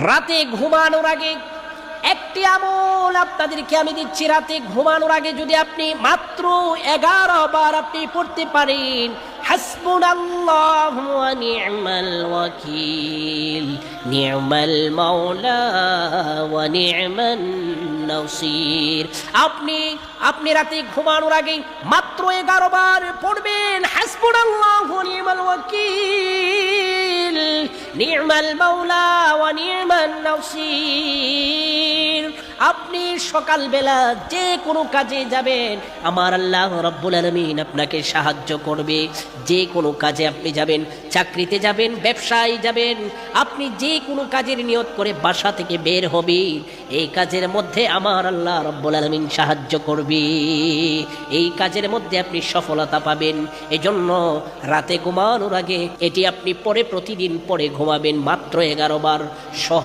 রাতে ঘুমানোর আগে একটি আমল আপনাদেরকে আমি দিচ্ছি। রাতে ঘুমানোর আগে যদি আপনি মাত্র 11 বার আপনি পড়তে পারেন, হাসবুনাল্লাহু ওয়া নি'মাল ওয়াকিল, নি'মাল মাওলা ওয়া নি'মান নাসির। আপনি রাতে ঘুমানোর আগে মাত্র 11 বার পড়বেন হাসবুনাল্লাহু ওয়া নি'মাল ওয়াকিল, নি'মাল মাওলা ওয়া নি'মান নাসির। আপনি সকালবেলা যে কোনো কাজে যাবেন, আমার আল্লাহ রাব্বুল আলামিন আপনাকে সাহায্য করবে। যে কোনো কাজে আপনি যাবেন, চাকরিতে যাবেন, ব্যবসায় যাবেন, আপনি যে কোনো কাজের নিয়ত করে বাসা থেকে বের হবেন, এই কাজের মধ্যে আমার আল্লাহ রাব্বুল আলামিন সাহায্য করবে। এই কাজের মধ্যে আপনি সফলতা পাবেন। এজন্য রাতে ঘুমানোর আগে এটি আপনি প্রতিদিন পড়ে ঘুমাবেন মাত্র 11 বার।